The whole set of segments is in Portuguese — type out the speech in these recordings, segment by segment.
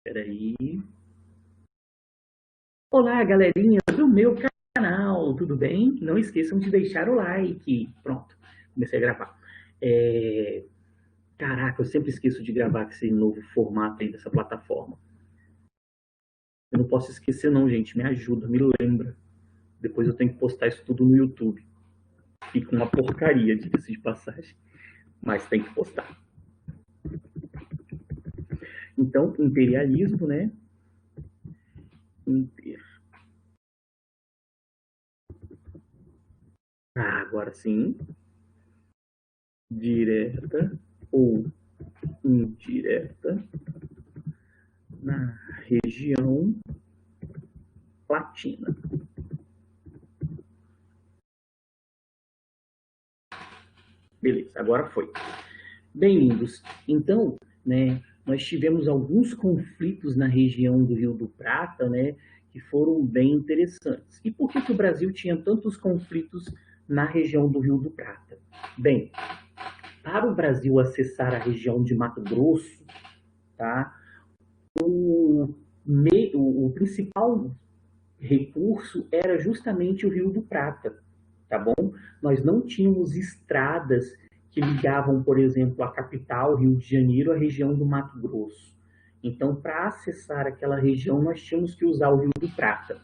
Peraí. Olá, galerinha do meu canal, tudo bem? Não esqueçam de deixar o like. Pronto, comecei a gravar. Caraca, eu sempre esqueço de gravar com esse novo formato aí dessa plataforma. Eu não posso esquecer não, gente. Me ajuda, me lembra. Depois eu tenho que postar isso tudo no YouTube. Fica uma porcaria, diga-se de passagem. Mas tem que postar. Então, imperialismo, né? Agora sim. Direta ou indireta na região latina. Beleza, agora foi. Bem-vindos. Então, né, nós tivemos alguns conflitos na região do Rio do Prata, né, que foram bem interessantes. E por que o Brasil tinha tantos conflitos na região do Rio do Prata? Bem, para o Brasil acessar a região de Mato Grosso, tá, o principal recurso era justamente o Rio do Prata, tá bom? Nós não tínhamos estradas que ligavam, por exemplo, a capital, Rio de Janeiro, à região do Mato Grosso. Então, para acessar aquela região, nós tínhamos que usar o Rio do Prata.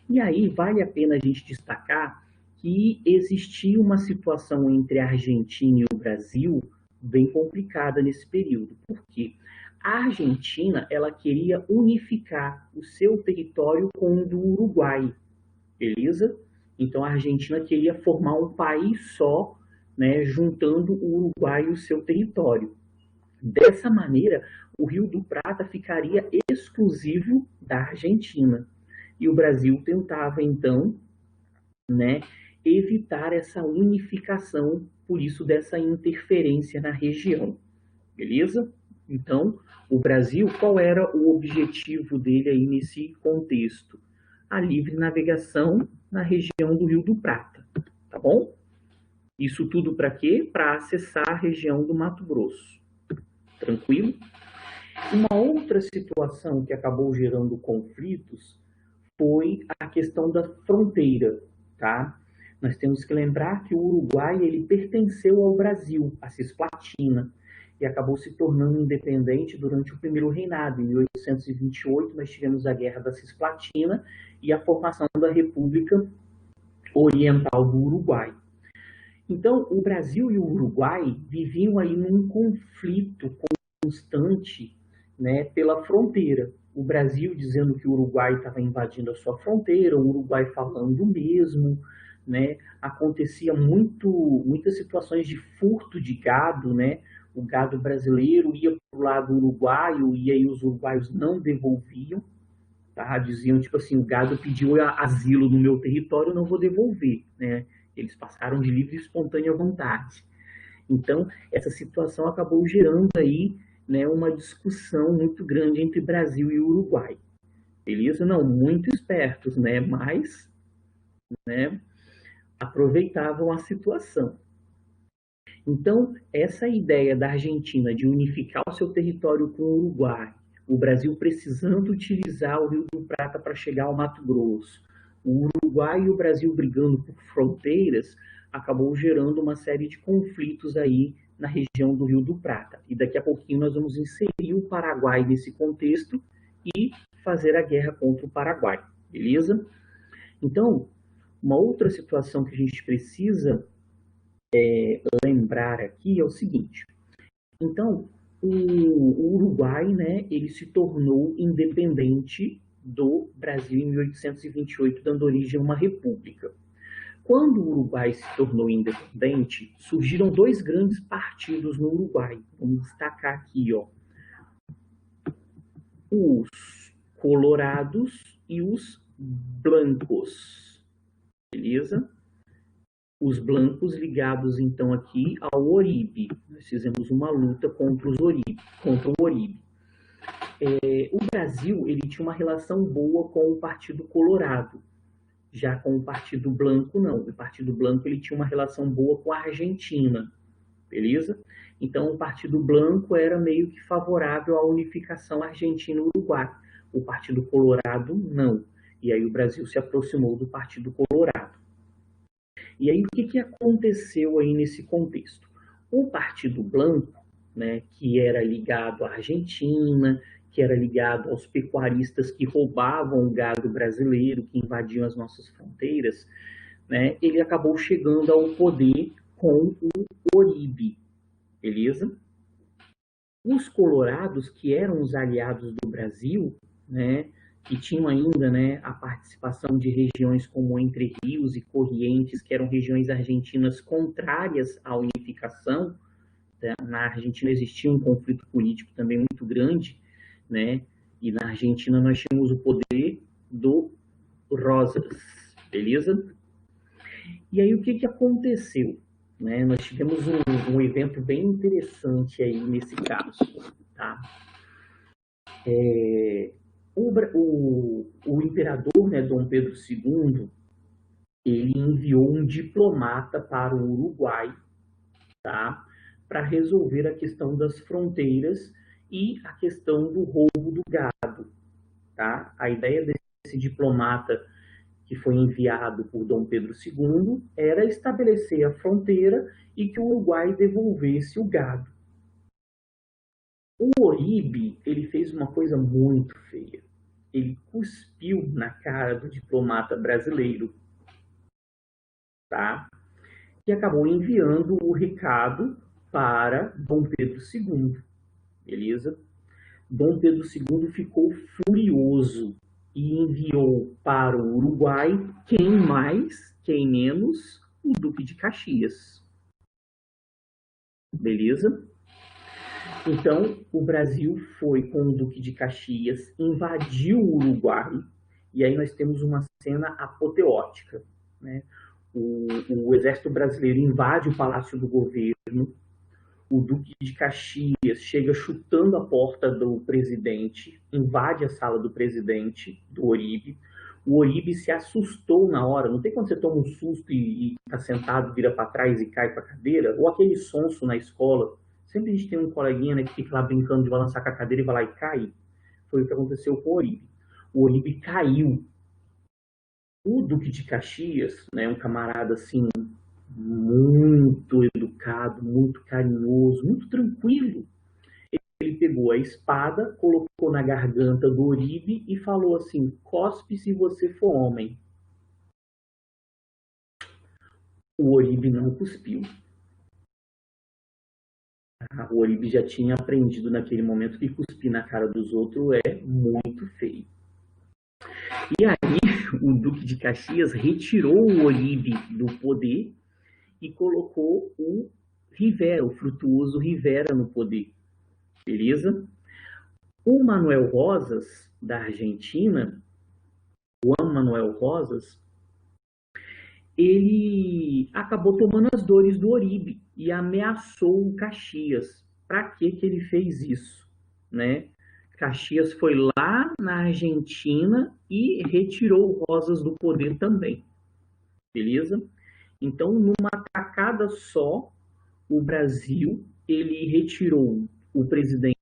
E aí, vale a pena a gente destacar que existia uma situação entre a Argentina e o Brasil bem complicada nesse período. Por quê? A Argentina, ela queria unificar o seu território com o do Uruguai, beleza? Então a Argentina queria formar um país só, né, juntando o Uruguai e o seu território. Dessa maneira, o Rio do Prata ficaria exclusivo da Argentina. E o Brasil tentava, então, né, evitar essa unificação, por isso dessa interferência na região. Beleza? Então, o Brasil, qual era o objetivo dele aí nesse contexto? A livre navegação na região do Rio do Prata, tá bom? Isso tudo para quê? Para acessar a região do Mato Grosso. Tranquilo? Uma outra situação que acabou gerando conflitos foi a questão da fronteira, tá? Nós temos que lembrar que o Uruguai ele pertenceu ao Brasil, a Cisplatina, e acabou se tornando independente durante o primeiro reinado. Em 1828, nós tivemos a Guerra da Cisplatina e a formação da República Oriental do Uruguai. Então, o Brasil e o Uruguai viviam aí num conflito constante, né, pela fronteira. O Brasil dizendo que o Uruguai estava invadindo a sua fronteira, o Uruguai falando o mesmo, né? Acontecia muitas situações de furto de gado, né? O gado brasileiro ia para o lado uruguaio e aí os uruguaios não devolviam, tá? Diziam tipo assim, o gado pediu asilo no meu território, eu não vou devolver, né? Eles passaram de livre e espontânea vontade. Então, essa situação acabou gerando aí, né, uma discussão muito grande entre Brasil e Uruguai. Beleza? Não, muito espertos, né? Mas, né, aproveitavam a situação. Então, essa ideia da Argentina de unificar o seu território com o Uruguai, o Brasil precisando utilizar o Rio do Prata para chegar ao Mato Grosso, o Uruguai e o Brasil brigando por fronteiras, acabou gerando uma série de conflitos aí na região do Rio do Prata. E daqui a pouquinho nós vamos inserir o Paraguai nesse contexto e fazer a guerra contra o Paraguai, beleza? Então, uma outra situação que a gente precisa lembrar aqui é o seguinte. Então, o Uruguai, né, ele se tornou independente do Brasil em 1828, dando origem a uma república. Quando o Uruguai se tornou independente, surgiram dois grandes partidos no Uruguai. Vamos destacar aqui, ó, os colorados e os blancos. Beleza? Os blancos ligados então aqui ao Oribe. Nós fizemos uma luta contra o Oribe. O Brasil ele tinha uma relação boa com o Partido Colorado, já com o Partido Branco não. O Partido Branco ele tinha uma relação boa com a Argentina, beleza? Então, o Partido Blanco era meio que favorável à unificação Argentina-Uruguai. O Partido Colorado, não. E aí o Brasil se aproximou do Partido Colorado. E aí, o que aconteceu aí nesse contexto? O Partido Blanco, né, que era ligado à Argentina, que era ligado aos pecuaristas que roubavam o gado brasileiro, que invadiam as nossas fronteiras, né, ele acabou chegando ao poder com o Oribe, beleza? Os colorados, que eram os aliados do Brasil, né, que tinham ainda, né, a participação de regiões como Entre Rios e Corrientes, que eram regiões argentinas contrárias à unificação. Na Argentina existia um conflito político também muito grande, né, e na Argentina nós tínhamos o poder do Rosas, beleza? E aí o que aconteceu? Né? Nós tivemos um evento bem interessante aí nesse caso, tá? O imperador, né, Dom Pedro II, ele enviou um diplomata para o Uruguai, tá? Para resolver a questão das fronteiras e a questão do roubo do gado, tá? A ideia desse diplomata que foi enviado por Dom Pedro II era estabelecer a fronteira e que o Uruguai devolvesse o gado. O Oribe, ele fez uma coisa muito feia. Ele cuspiu na cara do diplomata brasileiro, tá? E acabou enviando o recado para Dom Pedro II, beleza? Dom Pedro II ficou furioso e enviou para o Uruguai quem mais, quem menos, o Duque de Caxias. Beleza? Então, o Brasil foi com o Duque de Caxias, invadiu o Uruguai, e aí nós temos uma cena apoteótica, né? O exército brasileiro invade o Palácio do Governo, o Duque de Caxias chega chutando a porta do presidente, invade a sala do presidente, do Oribe. O Oribe se assustou na hora. Não tem quando você toma um susto e tá sentado, vira para trás e cai para a cadeira? Ou aquele sonso na escola. Sempre a gente tem um coleguinha, né, que fica lá brincando de balançar com a cadeira e vai lá e cai. Foi o que aconteceu com o Oribe. O Oribe caiu. O Duque de Caxias, né, um camarada assim, muito educado, muito carinhoso, muito tranquilo. Ele pegou a espada, colocou na garganta do Oribe e falou assim: cospe se você for homem. O Oribe não cuspiu. O Oribe já tinha aprendido naquele momento que cuspir na cara dos outros é muito feio. E aí, o Duque de Caxias retirou o Oribe do poder e colocou o Rivera, o frutuoso Rivera, no poder. Beleza? O Manuel Rosas, da Argentina, Juan Manuel Rosas, ele acabou tomando as dores do Oribe e ameaçou o Caxias. Para que ele fez isso? Né? Caxias foi lá na Argentina e retirou Rosas do poder também. Beleza? Então, numa tacada só, o Brasil ele retirou o presidente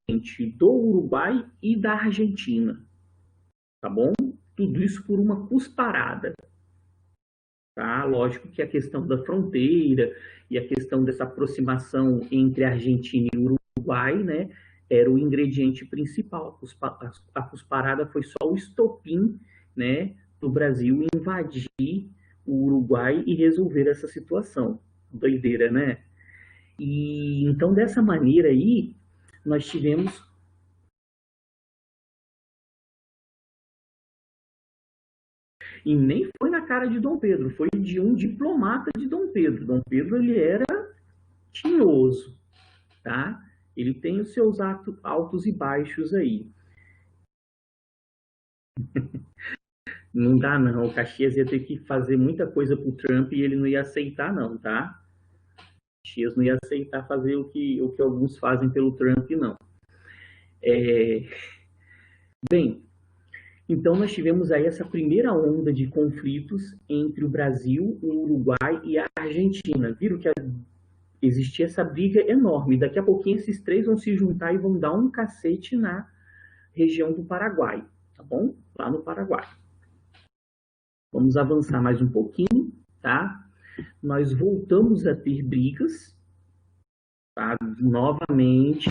do Uruguai e da Argentina. Tá bom? Tudo isso por uma cusparada. Tá? Lógico que a questão da fronteira e a questão dessa aproximação entre Argentina e Uruguai, né, era o ingrediente principal. A cusparada foi só o estopim, né, do Brasil invadir o Uruguai e resolver essa situação. Doideira, né? E então, dessa maneira aí, nós tivemos... E nem foi na cara de Dom Pedro, foi de um diplomata de Dom Pedro. Dom Pedro, ele era tinhoso, tá? Ele tem os seus altos e baixos aí. Não dá não, o Caxias ia ter que fazer muita coisa pro Trump e ele não ia aceitar não, tá? O Caxias não ia aceitar fazer o que alguns fazem pelo Trump, não. Bem, então nós tivemos aí essa primeira onda de conflitos entre o Brasil, o Uruguai e a Argentina. Viram que existia essa briga enorme. Daqui a pouquinho esses três vão se juntar e vão dar um cacete na região do Paraguai, tá bom? Lá no Paraguai. Vamos avançar mais um pouquinho, tá? Nós voltamos a ter brigas, tá? Novamente,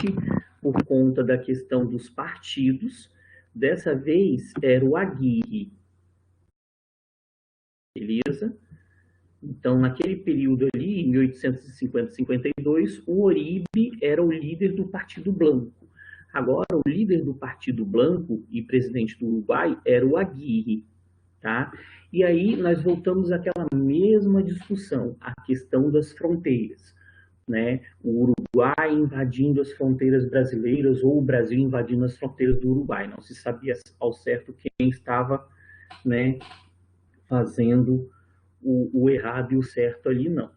por conta da questão dos partidos. Dessa vez era o Aguirre, beleza? Então, naquele período ali, em 1850-52, o Uribe era o líder do Partido Blanco. Agora, o líder do Partido Blanco e presidente do Uruguai era o Aguirre, tá? E aí nós voltamos àquela mesma discussão, a questão das fronteiras, né? O Uruguai invadindo as fronteiras brasileiras ou o Brasil invadindo as fronteiras do Uruguai. Não se sabia ao certo quem estava, né, fazendo o errado e o certo ali, não.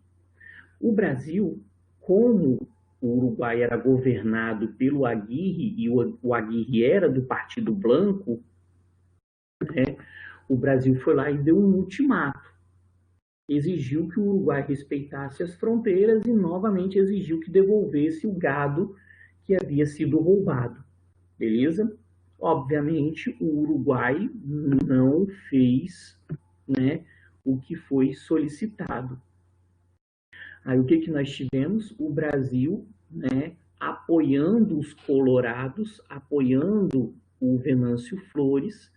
O Brasil, como o Uruguai era governado pelo Aguirre e o Aguirre era do Partido Blanco, né, o Brasil foi lá e deu um ultimato. Exigiu que o Uruguai respeitasse as fronteiras e novamente exigiu que devolvesse o gado que havia sido roubado. Beleza? Obviamente, o Uruguai não fez, né, o que foi solicitado. Aí o que nós tivemos? O Brasil, né, apoiando os colorados, apoiando o Venâncio Flores,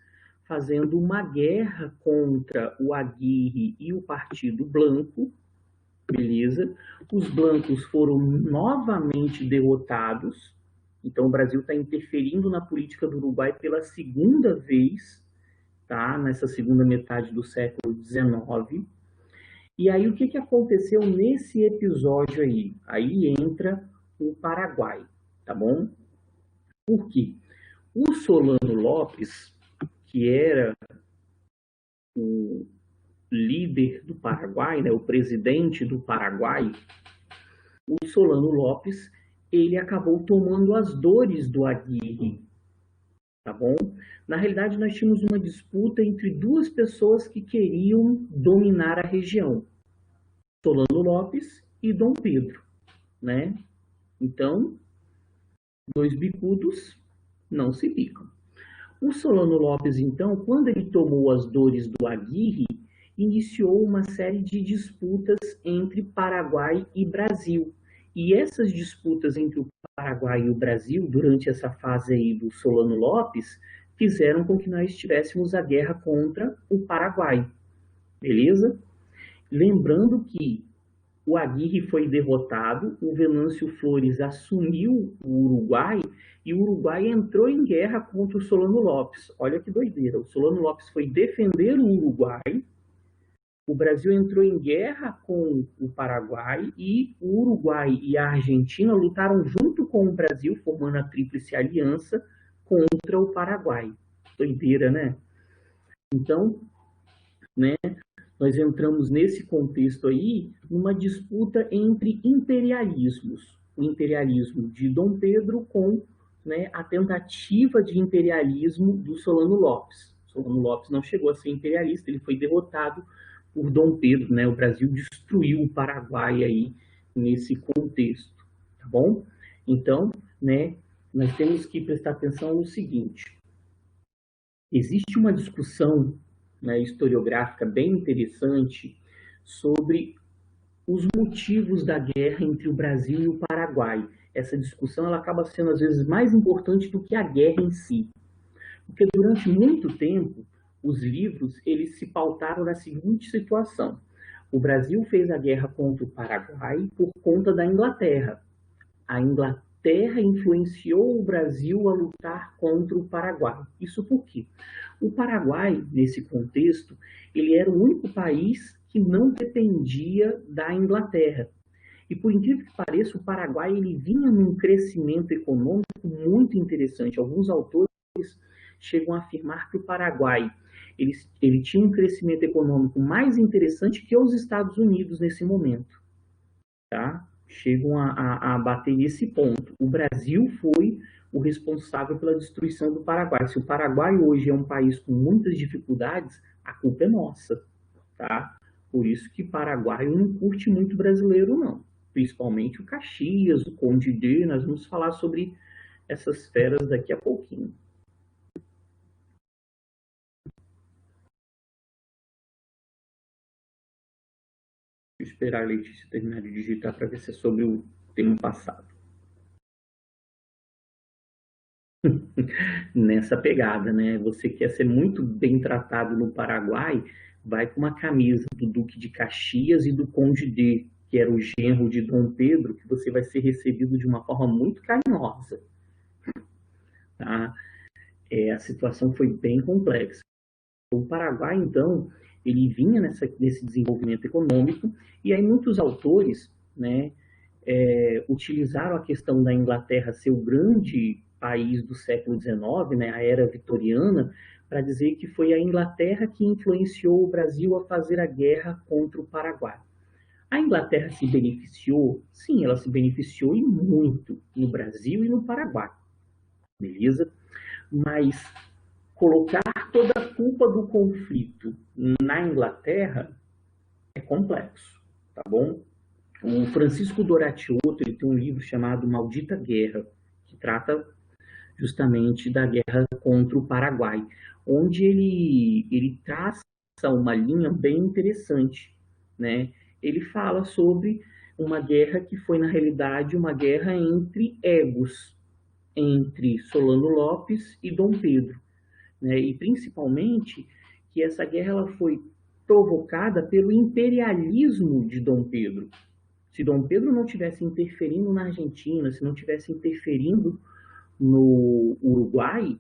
fazendo uma guerra contra o Aguirre e o Partido Blanco, beleza? Os blancos foram novamente derrotados, então o Brasil está interferindo na política do Uruguai pela segunda vez, tá? Nessa segunda metade do século XIX. E aí o que aconteceu nesse episódio aí? Aí entra o Paraguai, tá bom? Por quê? O Solano Lopes, que era o líder do Paraguai, né, o presidente do Paraguai, o Solano Lopes, ele acabou tomando as dores do Aguirre, tá bom? Na realidade, nós tínhamos uma disputa entre duas pessoas que queriam dominar a região, Solano Lopes e Dom Pedro, né? Então, dois bicudos não se picam. O Solano Lopes, então, quando ele tomou as dores do Aguirre, iniciou uma série de disputas entre Paraguai e Brasil. E essas disputas entre o Paraguai e o Brasil, durante essa fase aí do Solano Lopes, fizeram com que nós tivéssemos a guerra contra o Paraguai. Beleza? Lembrando que o Aguirre foi derrotado, o Venâncio Flores assumiu o Uruguai e o Uruguai entrou em guerra contra o Solano Lopes. Olha que doideira, o Solano Lopes foi defender o Uruguai, o Brasil entrou em guerra com o Paraguai e o Uruguai e a Argentina lutaram junto com o Brasil, formando a Tríplice Aliança contra o Paraguai. Doideira, né? Então, né, nós entramos nesse contexto aí, numa disputa entre imperialismos. O imperialismo de Dom Pedro com, né, a tentativa de imperialismo do Solano Lopes. Solano Lopes não chegou a ser imperialista, ele foi derrotado por Dom Pedro, né? O Brasil destruiu o Paraguai aí nesse contexto, tá bom? Então, né, nós temos que prestar atenção no seguinte. Existe uma discussão, né, historiográfica bem interessante sobre os motivos da guerra entre o Brasil e o Paraguai. Essa discussão ela acaba sendo, às vezes, mais importante do que a guerra em si. Porque durante muito tempo, os livros eles se pautaram na seguinte situação. O Brasil fez a guerra contra o Paraguai por conta da Inglaterra. A Inglaterra influenciou o Brasil a lutar contra o Paraguai. Isso por quê? O Paraguai, nesse contexto, ele era o único país que não dependia da Inglaterra. E por incrível que pareça, o Paraguai ele vinha num crescimento econômico muito interessante. Alguns autores chegam a afirmar que o Paraguai ele tinha um crescimento econômico mais interessante que os Estados Unidos nesse momento. Tá? Chegam a bater nesse ponto. O Brasil foi o responsável pela destruição do Paraguai. Se o Paraguai hoje é um país com muitas dificuldades, a culpa é nossa. Tá? Por isso que Paraguai não curte muito brasileiro, não. principalmente o Caxias, o Conde D. Nós vamos falar sobre essas feras daqui a pouquinho. Vou esperar a Letícia terminar de digitar para ver se é sobre o tema passado. Nessa pegada, né? Você quer ser muito bem tratado no Paraguai, vai com uma camisa do Duque de Caxias e do Conde D, que era o genro de Dom Pedro, que você vai ser recebido de uma forma muito carinhosa. Tá? A situação foi bem complexa. O Paraguai, então, ele vinha nesse desenvolvimento econômico, e aí muitos autores, né, utilizaram a questão da Inglaterra ser o grande país do século XIX, né, a era vitoriana, para dizer que foi a Inglaterra que influenciou o Brasil a fazer a guerra contra o Paraguai. A Inglaterra se beneficiou? Sim, ela se beneficiou e muito no Brasil e no Paraguai, beleza? Mas colocar toda a culpa do conflito na Inglaterra é complexo, tá bom? O Francisco Doratiotto, ele tem um livro chamado Maldita Guerra, que trata justamente da guerra contra o Paraguai, onde ele traça uma linha bem interessante, né? Ele fala sobre uma guerra que foi, na realidade, uma guerra entre egos, entre Solano Lopes e Dom Pedro, né? E principalmente que essa guerra ela foi provocada pelo imperialismo de Dom Pedro. Se Dom Pedro não tivesse interferindo na Argentina, se não tivesse interferindo no Uruguai,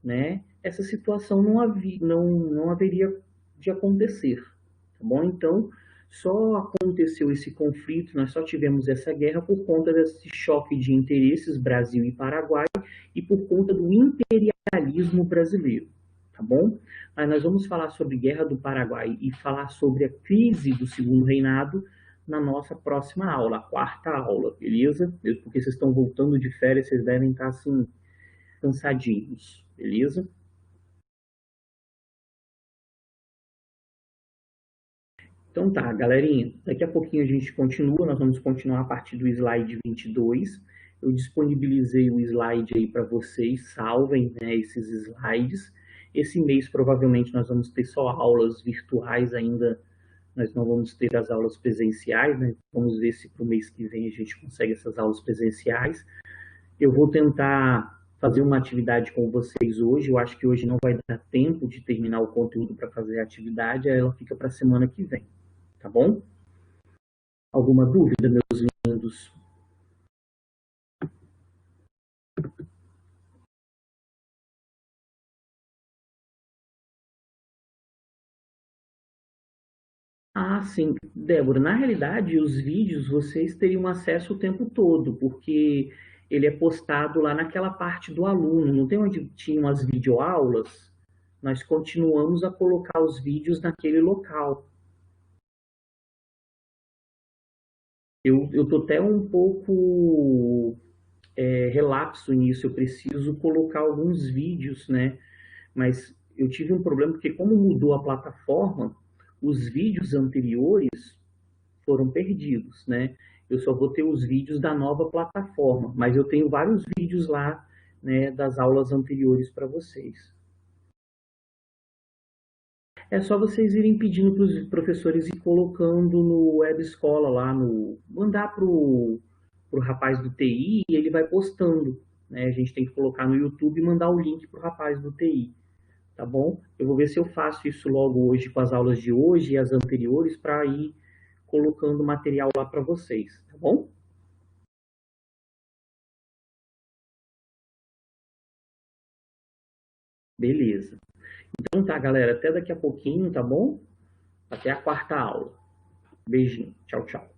né, essa situação não haveria de acontecer, tá bom? Então, só aconteceu esse conflito, nós só tivemos essa guerra por conta desse choque de interesses Brasil e Paraguai e por conta do imperialismo brasileiro, tá bom? Mas nós vamos falar sobre Guerra do Paraguai e falar sobre a crise do Segundo Reinado na nossa próxima aula, a quarta aula, beleza? Porque vocês estão voltando de férias, vocês devem estar assim cansadinhos, beleza? Então tá, galerinha, daqui a pouquinho a gente continua, nós vamos continuar a partir do slide 22. Eu disponibilizei o slide aí para vocês, salvem, né, esses slides. Esse mês provavelmente nós vamos ter só aulas virtuais ainda, nós não vamos ter as aulas presenciais, né? Vamos ver se para o mês que vem a gente consegue essas aulas presenciais. Eu vou tentar fazer uma atividade com vocês hoje. Eu acho que hoje não vai dar tempo de terminar o conteúdo para fazer a atividade, aí ela fica para a semana que vem, tá bom? Alguma dúvida, meus lindos? Ah, sim. Débora, na realidade, os vídeos vocês teriam acesso o tempo todo, porque ele é postado lá naquela parte do aluno. Não tem onde tinham as videoaulas? Nós continuamos a colocar os vídeos naquele local. Eu tô até um pouco relapso nisso, eu preciso colocar alguns vídeos, né? Mas eu tive um problema porque como mudou a plataforma, os vídeos anteriores foram perdidos, né? Eu só vou ter os vídeos da nova plataforma, mas eu tenho vários vídeos lá, né, das aulas anteriores para vocês. É só vocês irem pedindo para os professores ir colocando no web escola lá no mandar pro rapaz do TI e ele vai postando, né? A gente tem que colocar no YouTube e mandar o link pro rapaz do TI, tá bom? Eu vou ver se eu faço isso logo hoje com as aulas de hoje e as anteriores para ir colocando material lá para vocês, tá bom? Beleza. Então tá, galera, até daqui a pouquinho, tá bom? Até a quarta aula. Beijinho. Tchau, tchau.